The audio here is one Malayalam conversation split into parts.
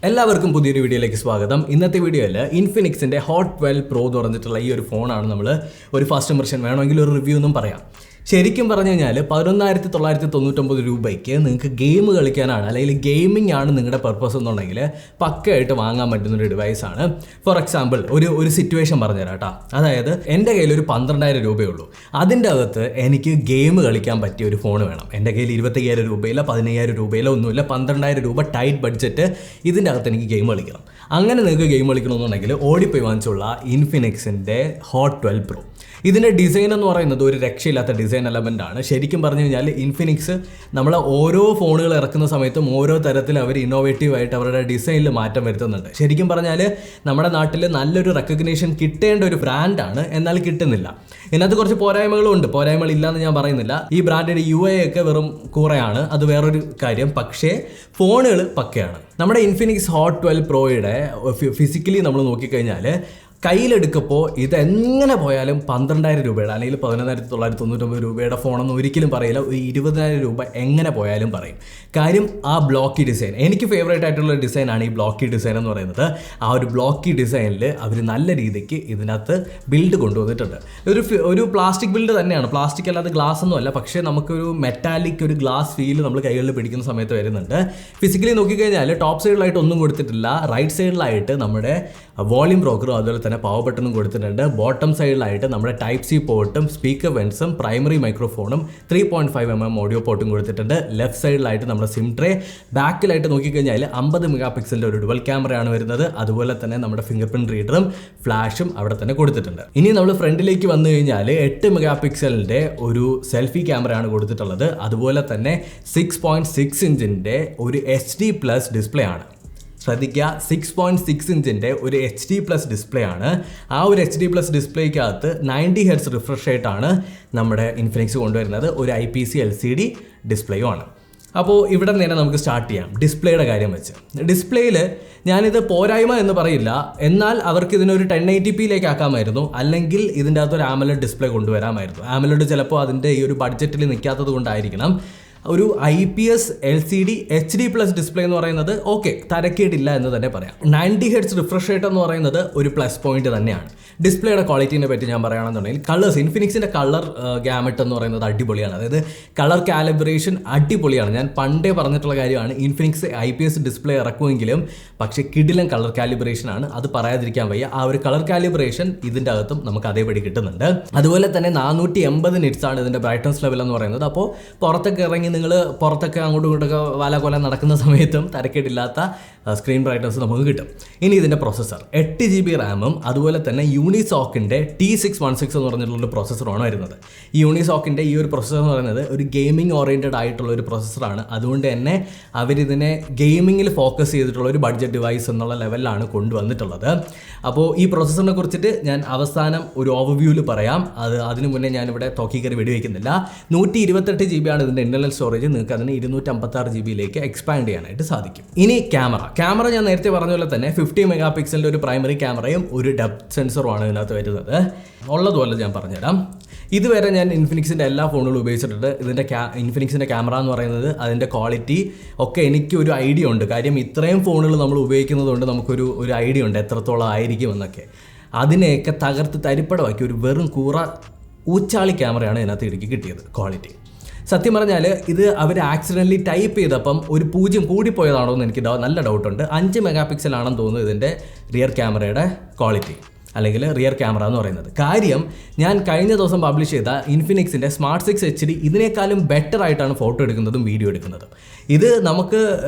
എല്ലാവർക്കും പുതിയൊരു വീഡിയോയിലേക്ക് സ്വാഗതം. ഇന്നത്തെ വീഡിയോയിൽ ഇൻഫിനിക്സിൻ്റെ ഹോട്ട് 12 പ്രോ എന്ന് പറഞ്ഞിട്ടുള്ള ഈ ഒരു ഫോണാണ് നമ്മൾ ഒരു ഫസ്റ്റ് ഇംപ്രഷൻ വേണമെങ്കിൽ ഒരു റിവ്യൂ എന്നും പറയാം. ശരിക്കും പറഞ്ഞു കഴിഞ്ഞാൽ 11,999 രൂപയ്ക്ക് നിങ്ങൾക്ക് ഗെയിം കളിക്കാനാണ്, അല്ലെങ്കിൽ ഗെയിമിംഗ് ആണ് നിങ്ങളുടെ പർപ്പസ് എന്നുണ്ടെങ്കിൽ പക്കയായിട്ട് വാങ്ങാൻ പറ്റുന്നൊരു ഡിവൈസാണ്. ഫോർ എക്സാമ്പിൾ ഒരു സിറ്റുവേഷൻ പറഞ്ഞുതരാം കേട്ടോ. അതായത് എൻ്റെ കയ്യിൽ ഒരു 12,000 രൂപയേ ഉള്ളൂ. അതിൻ്റെ അകത്ത് എനിക്ക് ഗെയിം കളിക്കാൻ പറ്റിയ ഒരു ഫോൺ വേണം. എൻ്റെ കയ്യിൽ 25,000 രൂപയില്ല, 15,000 രൂപയിലോ ഒന്നുമില്ല, 12,000 രൂപ ടൈറ്റ് ബഡ്ജറ്റ്. ഇതിൻ്റെ അകത്ത് എനിക്ക് ഗെയിം കളിക്കണം. അങ്ങനെ നിങ്ങൾക്ക് ഗെയിം കളിക്കണമെന്നുണ്ടെങ്കിൽ ഓടിപ്പോയി വാങ്ങിച്ചുള്ള ഇൻഫിനിക്സിൻ്റെ ഹോട്ട് 12 പ്രോ. ഇതിൻ്റെ ഡിസൈൻ എന്ന് പറയുന്നത് ഒരു രക്ഷയില്ലാത്ത ഡിസൈൻ എലമെൻ്റ് ആണ്. ശരിക്കും പറഞ്ഞു കഴിഞ്ഞാൽ ഇൻഫിനിക്സ് നമ്മൾ ഓരോ ഫോണുകൾ ഇറക്കുന്ന സമയത്തും ഓരോ തരത്തിൽ അവർ ഇന്നോവേറ്റീവായിട്ട് അവരുടെ ഡിസൈനിൽ മാറ്റം വരുത്തുന്നുണ്ട്. ശരിക്കും പറഞ്ഞാൽ നമ്മുടെ നാട്ടിൽ നല്ലൊരു റെക്കഗ്നേഷൻ കിട്ടേണ്ട ഒരു ബ്രാൻഡാണ്, എന്നാൽ കിട്ടുന്നില്ല. ഇതിനകത്ത് കുറച്ച് പോരായ്മകളും ഉണ്ട്. പോരായ്മകളില്ലാന്ന് ഞാൻ പറയുന്നില്ല. ഈ ബ്രാൻഡിൻ്റെ UI ഒക്കെ വെറും കൂറയാണ്, അത് വേറൊരു കാര്യം. പക്ഷേ ഫോണുകൾ പക്കയാണ്. നമ്മുടെ ഇൻഫിനിക്സ് ഹോട്ട് 12 പ്രോയുടെ ഫിസിക്കലി നമ്മൾ നോക്കിക്കഴിഞ്ഞാൽ കയ്യിലെടുക്കപ്പോൾ ഇതെങ്ങനെ പോയാലും 12,000 രൂപയുടെ അല്ലെങ്കിൽ 11,999 രൂപയുടെ ഫോണെന്ന് ഒരിക്കലും പറയില്ല. ഒരു 20,000 രൂപ എങ്ങനെ പോയാലും പറയും. കാര്യം ആ ബ്ലോക്കി ഡിസൈൻ എനിക്ക് ഫേവറേറ്റ് ആയിട്ടുള്ള ഡിസൈനാണ് ഈ ബ്ലോക്കി ഡിസൈൻ എന്ന് പറയുന്നത്. ആ ഒരു ബ്ലോക്കി ഡിസൈനിൽ അവർ നല്ല രീതിക്ക് ഇതിനകത്ത് ബിൽഡ് കൊണ്ടുവന്നിട്ടുണ്ട്. ഒരു പ്ലാസ്റ്റിക് ബിൽഡ് തന്നെയാണ്, പ്ലാസ്റ്റിക് അല്ലാതെ ഗ്ലാസ് ഒന്നും അല്ല. പക്ഷേ നമുക്കൊരു മെറ്റാലിക് ഒരു ഗ്ലാസ് ഫീൽ നമ്മൾ കൈകളിൽ പിടിക്കുന്ന സമയത്ത് വരുന്നുണ്ട്. ഫിസിക്കലി നോക്കിക്കഴിഞ്ഞാൽ ടോപ്പ് സൈഡിലായിട്ട് ഒന്നും കൊടുത്തിട്ടില്ല. റൈറ്റ് സൈഡിലായിട്ട് നമ്മുടെ വോളിയം ബ്രോക്കറും അതുപോലെ തന്നെ പവർ ബട്ടണും കൊടുത്തിട്ടുണ്ട്. ബോട്ടം സൈഡിലായിട്ട് നമ്മുടെ ടൈപ്പ് സി പോർട്ടും സ്പീക്കർ വെൻസും പ്രൈമറി മൈക്രോഫോണും 3.5mm ഓഡിയോ പോർട്ടും കൊടുത്തിട്ടുണ്ട്. ലെഫ്റ്റ് സൈഡിലായിട്ട് നമ്മുടെ സിം ട്രേ. ബാക്കിലായിട്ട് നോക്കിക്കഴിഞ്ഞാൽ 50 മെഗാ പിക്സലിൻ്റെ ഒരു ഡുവൽ ക്യാമറയാണ് വരുന്നത്. അതുപോലെ തന്നെ നമ്മുടെ ഫിംഗർ പ്രിന്റ് റീഡറും ഫ്ലാഷും അവിടെ തന്നെ കൊടുത്തിട്ടുണ്ട്. ഇനി നമ്മൾ ഫ്രണ്ടിലേക്ക് വന്നു കഴിഞ്ഞാൽ 8 മെഗാ പിക്സലിൻ്റെ ഒരു സെൽഫി ക്യാമറയാണ് കൊടുത്തിട്ടുള്ളത്. അതുപോലെ തന്നെ 6.6 ഇഞ്ചിൻ്റെ ഒരു HD+ ഡിസ്പ്ലേ ആണ്. ശ്രദ്ധിക്കുക, 6.6 ഇഞ്ചിൻ്റെ ഒരു HD+ ഡിസ്പ്ലേ ആണ്. ആ ഒരു HD+ ഡിസ്പ്ലേക്കകത്ത് 90 Hz റിഫ്രഷ് റേറ്റാണ് നമ്മുടെ ഇൻഫിനിക്സ് കൊണ്ടുവരുന്നത്. ഒരു IPS LCD ഡിസ്പ്ലേയും ആണ്. അപ്പോൾ ഇവിടെ നിന്ന് നമുക്ക് സ്റ്റാർട്ട് ചെയ്യാം ഡിസ്പ്ലേയുടെ കാര്യം വെച്ച്. ഡിസ്പ്ലേയിൽ ഞാനിത് പോരായ്മ എന്ന് പറയില്ല, എന്നാൽ അവർക്ക് ഇതിനൊരു 1080p ആക്കാമായിരുന്നു, അല്ലെങ്കിൽ ഇതിൻ്റെ അകത്തൊരു AMOLED ഡിസ്പ്ലേ കൊണ്ടുവരാമായിരുന്നു. AMOLED ചിലപ്പോൾ അതിൻ്റെ ഈ ഒരു ബഡ്ജറ്റിൽ നിൽക്കാത്തത് കൊണ്ടായിരിക്കണം. ഒരു IPS LCD HD+ ഡിസ്പ്ലേ എന്ന് പറയുന്നത് ഓക്കെ, തരക്കേടില്ല എന്ന് തന്നെ പറയാം. 90 Hz റിഫ്രഷ് റേറ്റ് എന്ന് പറയുന്നത് ഒരു പ്ലസ് പോയിന്റ് തന്നെയാണ്. ഡിസ്പ്ലേയുടെ ക്വാളിറ്റീനെ പറ്റി ഞാൻ പറയുകയാണെന്നുണ്ടെങ്കിൽ കളേഴ്സ്, ഇൻഫിനിക്സിൻ്റെ കളർ ഗാമറ്റ് എന്ന് പറയുന്നത് അടിപൊളിയാണ്. അതായത് കളർ കാലിബ്രേഷൻ അടിപൊളിയാണ്. ഞാൻ പണ്ടേ പറഞ്ഞിട്ടുള്ള കാര്യമാണ്, ഇൻഫിനിക്സ് IPS ഡിസ്പ്ലേ ഇറക്കുമെങ്കിലും പക്ഷേ കിടിലൻ കളർ കാലിബ്രേഷൻ ആണ്, അത് പറയാതിരിക്കാൻ വയ്യ. ആ ഒരു കളർ കാലിബ്രേഷൻ ഇതിൻ്റെ അകത്തും നമുക്ക് അതേപടി കിട്ടുന്നുണ്ട്. അതുപോലെ തന്നെ 480 നിറ്റ്സ് ആണ് ഇതിൻ്റെ ബ്രൈറ്റ്നസ് ലെവൽ എന്ന് പറയുന്നത്. അപ്പോൾ പുറത്തൊക്കെ ഇറങ്ങി നിങ്ങൾ പുറത്തൊക്കെ അങ്ങോട്ടും ഇങ്ങോട്ടൊക്കെ വാലാകൊല നടക്കുന്ന സമയത്തും തരക്കേടില്ലാത്ത സ്ക്രീൻ ബ്രൈറ്റ്നസ് നമുക്ക് കിട്ടും. ഇനി ഇതിൻ്റെ പ്രോസസ്സർ 8 GB റാമും അതുപോലെ തന്നെ യൂണിസോക്കിൻ്റെ T616 എന്ന് പറഞ്ഞിട്ടുള്ളൊരു പ്രോസസ്സറാണ് വരുന്നത്. ഈ യൂണിസോക്കിൻ്റെ ഈ ഒരു പ്രോസസ്സർ എന്ന് പറയുന്നത് ഒരു ഗെയിമിംഗ് ഓറിയൻറ്റഡ് ആയിട്ടുള്ള ഒരു പ്രോസസ്സറാണ്. അതുകൊണ്ട് തന്നെ അവരിതിനെ ഗെയിമിങ്ങിൽ ഫോക്കസ് ചെയ്തിട്ടുള്ള ഒരു ബഡ്ജറ്റ് ഡിവൈസ് എന്നുള്ള ലെവലിലാണ് കൊണ്ടുവന്നിട്ടുള്ളത്. അപ്പോൾ ഈ പ്രോസസ്സറിനെ കുറിച്ചിട്ട് ഞാൻ അവസാനം ഒരു ഓവർവ്യൂവിൽ പറയാം. അതിനു മുന്നേ ഞാനിവിടെ തോക്കി കയറി വെടിവെക്കുന്നില്ല. 128 GB ആണ് ഇതിൻ്റെ ഇൻ്റർണൽ സ്റ്റോറേജ്. നിങ്ങൾക്ക് അതിന് 256 GB എക്സ്പാൻഡ് ചെയ്യാനായിട്ട് സാധിക്കും. ഇനി ക്യാമറ ഞാൻ നേരത്തെ പറഞ്ഞ പോലെ തന്നെ 50 മെഗാ പിക്സലിൻ്റെ ഒരു പ്രൈമറി ക്യാമറയും ഒരു ഡെപ്ത് സെൻസറുമാണ് ഇതിനകത്ത് വരുന്നത്. ഉള്ളതുപോലെ ഞാൻ പറഞ്ഞുതരാം. ഇതുവരെ ഞാൻ ഇൻഫിനിക്സിൻ്റെ എല്ലാ ഫോണുകളും ഉപയോഗിച്ചിട്ടുണ്ട്. ഇതിൻ്റെ ഇൻഫിനിക്സിൻ്റെ ക്യാമറ എന്ന് പറയുന്നത് അതിൻ്റെ ക്വാളിറ്റി ഒക്കെ എനിക്ക് ഒരു ഐഡിയ ഉണ്ട്. കാര്യം ഇത്രയും ഫോണുകൾ നമ്മൾ ഉപയോഗിക്കുന്നതുകൊണ്ട് നമുക്കൊരു ഐഡിയ ഉണ്ട് എത്രത്തോളം ആയിരിക്കും എന്നൊക്കെ. അതിനെയൊക്കെ തകർത്ത് തരിപ്പടമാക്കി ഒരു വെറും ഊച്ചാളി ക്യാമറയാണ് ഇതിനകത്ത് ഇടുക്കി കിട്ടിയത് ക്വാളിറ്റി. സത്യം പറഞ്ഞാൽ ഇത് അവർ ആക്സിഡൻ്റലി ടൈപ്പ് ചെയ്തപ്പം ഒരു 0 കൂടിപ്പോയതാണോ എന്ന് എനിക്ക് നല്ല ഡൗട്ടുണ്ട്. 5 മെഗാ പിക്സൽ ആണെന്ന് തോന്നുന്നു ഇതിൻ്റെ റിയർ ക്യാമറയുടെ ക്വാളിറ്റി, അല്ലെങ്കിൽ റിയർ ക്യാമറ എന്ന് പറയുന്നത്. കാര്യം ഞാൻ കഴിഞ്ഞ ദിവസം പബ്ലിഷ് ചെയ്ത ഇൻഫിനിക്സിൻ്റെ സ്മാർട്ട് 6 HD ഇതിനേക്കാളും ബെറ്റർ ആയിട്ടാണ് ഫോട്ടോ എടുക്കുന്നതും വീഡിയോ എടുക്കുന്നതും. ഇത് നമുക്ക്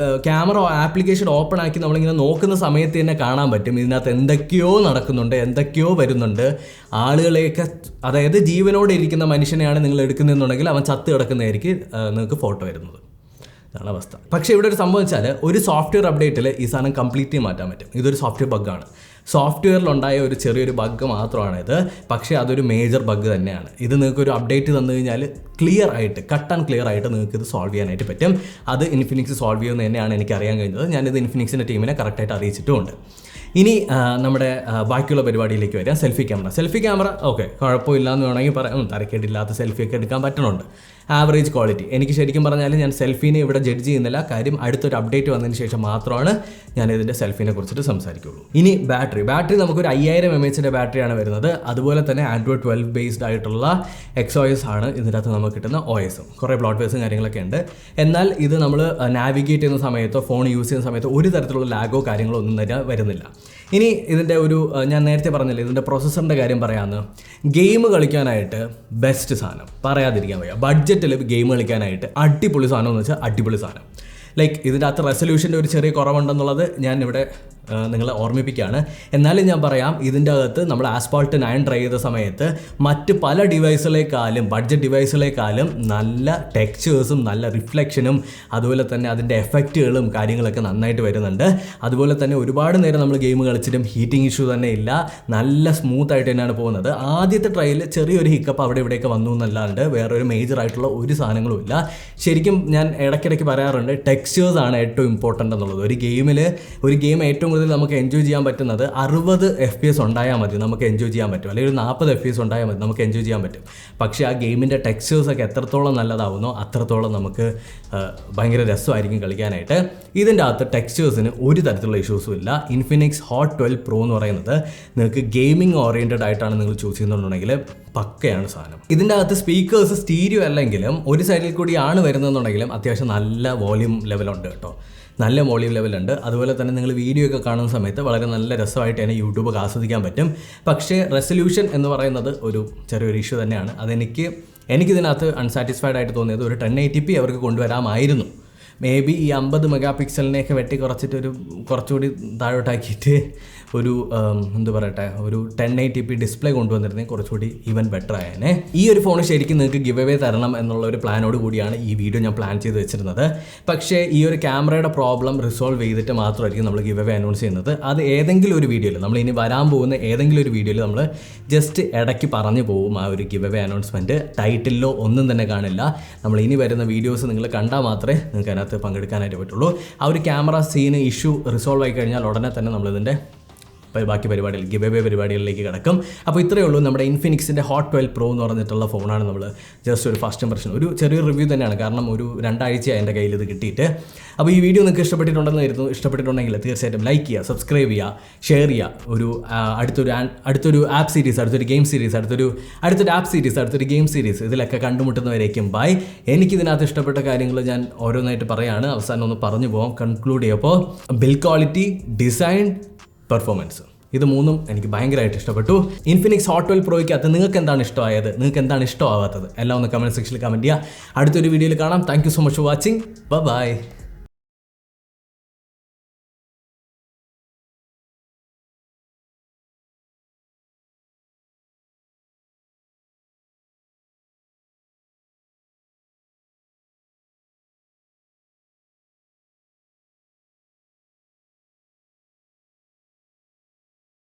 ക്യാമറ ആപ്ലിക്കേഷൻ ഓപ്പൺ ആക്കി നമ്മളിങ്ങനെ നോക്കുന്ന സമയത്ത് തന്നെ കാണാൻ പറ്റും ഇതിനകത്ത് എന്തൊക്കെയോ നടക്കുന്നുണ്ട്, എന്തൊക്കെയോ വരുന്നുണ്ട്. ആളുകളെയൊക്കെ, അതായത് ജീവനോടെ ഇരിക്കുന്ന മനുഷ്യനെയാണ് നിങ്ങൾ എടുക്കുന്നതെന്നുണ്ടെങ്കിൽ അവൻ ചത്ത് കിടക്കുന്നതായിരിക്കും നിങ്ങൾക്ക് ഫോട്ടോ വരുന്നത്. ഇതാണ് അവസ്ഥ. പക്ഷേ ഇവിടെ ഒരു സംഭവം വെച്ചാൽ ഒരു സോഫ്റ്റ്വെയർ അപ്ഡേറ്റിൽ ഈ സാധനം കംപ്ലീറ്റ്ലി മാറ്റാൻ പറ്റും. ഇതൊരു സോഫ്റ്റ്വെയർ ബഗ്ഗാണ്. സോഫ്റ്റ്വെയറിലുണ്ടായ ഒരു ചെറിയൊരു ബഗ് മാത്രമാണിത്. പക്ഷേ അതൊരു മേജർ ബഗ് തന്നെയാണ്. ഇത് നിങ്ങൾക്കൊരു അപ്ഡേറ്റ് തന്നു കഴിഞ്ഞാൽ കട്ട് ആൻഡ് ക്ലിയർ ആയിട്ട് നിങ്ങൾക്ക് ഇത് സോൾവ് ചെയ്യാനായിട്ട് പറ്റും. അത് ഇൻഫിനിക്സ് സോൾവ് ചെയ്യുമെന്ന് തന്നെയാണ് എനിക്ക് അറിയാൻ കഴിഞ്ഞത്. ഞാനിത് ഇൻഫിനിക്സിൻ്റെ ടീമിനെ കറക്റ്റായിട്ട് അറിയിച്ചിട്ടുമുണ്ട്. ഇനി നമ്മുടെ ബാക്കിയുള്ള പരിപാടിയിലേക്ക് വരാം. സെൽഫി ക്യാമറ ഓക്കെ, കുഴപ്പമില്ല എന്ന് വേണമെങ്കിൽ പറയാം. തരക്കേടില്ലാത്ത സെൽഫിയൊക്കെ എടുക്കാൻ പറ്റണുണ്ട്. Average quality. എനിക്ക് ശരിക്കും പറഞ്ഞാൽ ഞാൻ സെൽഫീനെ ഇവിടെ ജഡ്ജ് ചെയ്യുന്നില്ല, കാര്യം അടുത്തൊരു അപ്ഡേറ്റ് വന്നതിന് ശേഷം മാത്രമാണ് ഞാൻ ഇതിൻ്റെ സെൽഫീനെ കുറിച്ചിട്ട് സംസാരിക്കുള്ളൂ. ഇനി ബാറ്ററി നമുക്കൊരു 5000 mAh ബാറ്ററിയാണ് വരുന്നത്. അതുപോലെ തന്നെ Android 12 ബേസ്ഡ് ആയിട്ടുള്ള XOS ആണ് ഇതിനകത്ത് നമുക്ക് കിട്ടുന്ന OS. കുറേ ബ്ലോട്ട്വെയർസും കാര്യങ്ങളൊക്കെ ഉണ്ട്. എന്നാൽ ഇത് നമ്മൾ നാവിഗേറ്റ് ചെയ്യുന്ന സമയത്തോ ഫോൺ യൂസ് ചെയ്യുന്ന സമയത്തോ ഒരു തരത്തിലുള്ള ലാഗോ കാര്യങ്ങളോ ഒന്നും തന്നെ വരുന്നില്ല. ഇനി ഇതിൻ്റെ ഞാൻ നേരത്തെ പറഞ്ഞില്ലേ ഇതിൻ്റെ പ്രൊസസ്സറിൻ്റെ കാര്യം പറയാമെന്ന്. ഗെയിം കളിക്കാനായിട്ട് ബെസ്റ്റ് സാധനം, പറയാതിരിക്കാൻ വയ്യ. ബഡ്ജറ്റിൽ ഗെയിം കളിക്കാനായിട്ട് അടിപൊളി സാധനം എന്ന് വെച്ചാൽ അടിപൊളി സാധനം. ലൈക്ക് ഇതിൻ്റെ അകത്ത് റെസൊല്യൂഷൻ്റെ ഒരു ചെറിയ കുറവുണ്ടെന്നുള്ളത് ഞാൻ ഇവിടെ നിങ്ങളെ ഓർമ്മിപ്പിക്കുകയാണ്. എന്നാലും ഞാൻ പറയാം, ഇതിൻ്റെ അകത്ത് നമ്മൾ ആസ്പാൾട്ട് 9 ട്രൈ ചെയ്ത സമയത്ത് മറ്റ് പല ഡിവൈസുകളെക്കാളും ബഡ്ജറ്റ് ഡിവൈസുകളെക്കാളും നല്ല ടെക്സ്ചേഴ്സും നല്ല റിഫ്ലക്ഷനും അതുപോലെ തന്നെ അതിൻ്റെ എഫക്റ്റുകളും കാര്യങ്ങളൊക്കെ നന്നായിട്ട് വരുന്നുണ്ട്. അതുപോലെ തന്നെ ഒരുപാട് നേരം നമ്മൾ ഗെയിം കളിച്ചിട്ടും ഹീറ്റിംഗ് ഇഷ്യൂ തന്നെ ഇല്ല, നല്ല സ്മൂത്ത് ആയിട്ട് തന്നെയാണ് പോകുന്നത്. ആദ്യത്തെ ട്രയലിൽ ചെറിയൊരു ഹിക്കപ്പ് അവിടെ ഇവിടെയൊക്കെ വന്നു എന്നല്ലാണ്ട് വേറൊരു മേജർ ആയിട്ടുള്ള ഒരു സാധനങ്ങളും ഇല്ല. ശരിക്കും ഞാൻ ഇടയ്ക്കിടയ്ക്ക് പറയാറുണ്ട്, ടെക്സ്ചേഴ്സാണ് ഏറ്റവും ഇമ്പോർട്ടൻ്റ് എന്നുള്ളത്. ഒരു ഗെയിം ഏറ്റവും നമുക്ക് എൻജോയ് ചെയ്യാൻ പറ്റുന്നത് 60 FPS ഉണ്ടായാൽ മതി, നമുക്ക് എൻജോയ് ചെയ്യാൻ പറ്റും. അല്ലെങ്കിൽ ഒരു 40 FPS ഉണ്ടായാൽ മതി, നമുക്ക് എൻജോയ് ചെയ്യാൻ പറ്റും. പക്ഷേ ആ ഗെയിമിൻ്റെ ടെക്സ്ചേഴ്സൊക്കെ എത്രത്തോളം നല്ലതാവുന്നോ അത്രത്തോളം നമുക്ക് ഭയങ്കര രസമായിരിക്കും കളിക്കാനായിട്ട്. ഇതിൻ്റെ അകത്ത് ടെക്സ്ചേഴ്സിന് ഒരു തരത്തിലുള്ള ഇഷ്യൂസും ഇല്ല. ഇൻഫിനിക്സ് ഹോട്ട് 12 Pro എന്ന് പറയുന്നത് നിങ്ങൾക്ക് ഗെയിമിംഗ് ഓറിയൻറ്റഡ് ആയിട്ടാണ് നിങ്ങൾ ചൂസ് ചെയ്യുന്നുണ്ടെങ്കിൽ പക്കയാണ് സാധനം. ഇതിൻ്റെ അകത്ത് സ്പീക്കേഴ്സ് സ്റ്റീരിയോ അല്ലെങ്കിലും ഒരു സൈഡിൽ കൂടിയാണ് വരുന്നതെന്നുണ്ടെങ്കിലും അത്യാവശ്യം നല്ല വോളിയം ലെവലുണ്ട് കേട്ടോ, നല്ല വോളിയം ലെവലുണ്ട്. അതുപോലെ തന്നെ നിങ്ങൾ വീഡിയോ ഒക്കെ കാണുന്ന സമയത്ത് വളരെ നല്ല രസമായിട്ട് തന്നെ യൂട്യൂബ് ആസ്വദിക്കാൻ പറ്റും. പക്ഷേ റെസൊല്യൂഷൻ എന്ന് പറയുന്നത് ഒരു ചെറിയൊരു ഇഷ്യൂ തന്നെയാണ്. എനിക്കിതിനകത്ത് അൺസാറ്റിസ്ഫൈഡ് ആയിട്ട് തോന്നിയത് ഒരു 1080p അവർക്ക് കൊണ്ടുവരാമായിരുന്നു. മേ ബി ഈ 50 മെഗാപിക്സലിനെയൊക്കെ വെട്ടി കുറച്ചിട്ട് കുറച്ചുകൂടി താഴോട്ടാക്കിയിട്ട് ഒരു ഒരു 1080p ഡിസ്പ്ലേ കൊണ്ടുവന്നിരുന്നെങ്കിൽ കുറച്ചുകൂടി ഈവൻ ബെറ്റർ ആയേനെ. ഈ ഒരു ഫോൺ ശരിക്കും നിങ്ങൾക്ക് ഗിവ് അവേ തരണം എന്നുള്ള ഒരു പ്ലാനോട് കൂടിയാണ് ഈ വീഡിയോ ഞാൻ പ്ലാൻ ചെയ്ത് വെച്ചിരുന്നത്. പക്ഷേ ഈ ഒരു ക്യാമറയുടെ പ്രോബ്ലം റിസോൾവ് ചെയ്തിട്ട് മാത്രമായിരിക്കും നമ്മൾ ഗിവ് അവേ അനൗൺസ് ചെയ്യുന്നത്. അത് ഏതെങ്കിലും ഒരു വീഡിയോയിൽ, നമ്മൾ ഇനി വരാൻ പോകുന്ന ഏതെങ്കിലും ഒരു വീഡിയോയിൽ നമ്മൾ ജസ്റ്റ് ഇടയ്ക്ക് പറഞ്ഞു പോകും ആ ഒരു ഗിവ് അവേ അനൗൺസ്മെൻറ്റ്. ടൈറ്റിലോ ഒന്നും തന്നെ കാണില്ല. നമ്മൾ ഇനി വരുന്ന വീഡിയോസ് നിങ്ങൾ കണ്ടാൽ മാത്രമേ നിങ്ങൾക്ക് അതിനകത്ത് പങ്കെടുക്കാനായിട്ട് പറ്റുള്ളൂ. ആ ഒരു ക്യാമറ സീന് ഇഷ്യൂ റിസോൾവ് ആയി കഴിഞ്ഞാൽ ഉടനെ തന്നെ നമ്മളിതിൻ്റെ ബാക്കി പരിപാടികൾ ഗിവ് അവേ പരിപാടികളിലേക്ക് കിടക്കും. അപ്പോൾ ഇത്രയേ ഉള്ളൂ. നമ്മുടെ ഇൻഫിനിക്സിൻ്റെ ഹോട്ട് 12 Pro എന്ന് പറഞ്ഞിട്ടുള്ള ഫോണാണ് നമ്മൾ ജസ്റ്റ് ഒരു ഫസ്റ്റ് ഇംപ്രഷൻ, ഒരു ചെറിയൊരു റിവ്യൂ തന്നെയാണ്. കാരണം ഒരു 2 ആഴ്ചയായി എൻ്റെ കയ്യിൽ ഇത് കിട്ടിയിട്ട്. അപ്പോൾ ഈ വീഡിയോ നിങ്ങൾക്ക് ഇഷ്ടപ്പെട്ടിട്ടുണ്ടെങ്കിൽ തീർച്ചയായിട്ടും ലൈക്ക് ചെയ്യുക, സബ്സ്ക്രൈബ് ചെയ്യുക, ഷെയർ ചെയ്യുക. അടുത്തൊരു ആപ്പ് സീരീസ്, അടുത്തൊരു ഗെയിം സീരീസ്, അടുത്തൊരു ഗെയിം സീരീസ് ഇതിലൊക്കെ കണ്ടുമുട്ടുന്നവരേക്കും ബൈ. എനിക്കിതിനകത്ത് ഇഷ്ടപ്പെട്ട കാര്യങ്ങൾ ഞാൻ ഓരോന്നായിട്ട് പറയുകയാണ്. അവസാനം ഒന്ന് പറഞ്ഞു പോകാം, കൺക്ലൂഡ് ചെയ്യുമ്പോൾ ബിൽഡ് ക്വാളിറ്റി, ഡിസൈൻ, പെർഫോമൻസ്, ഇത് മൂന്നും എനിക്ക് ഭയങ്കരമായിട്ട് ഇഷ്ടപ്പെട്ടു. ഇൻഫിനിക്സ് ഹോട്ട് 12 പ്രോയ്ക്കകത്ത് നിങ്ങൾക്ക് എന്താണ് ഇഷ്ടമായത്, നിങ്ങൾക്ക് എന്താണ് ഇഷ്ടമാവാത്തത് എല്ലാം ഒന്ന് കമൻറ്റ് സെക്ഷനിൽ കമൻറ്റ് ചെയ്യുക. അടുത്തൊരു വീഡിയോയിൽ കാണാം. Thank you so much for watching. By.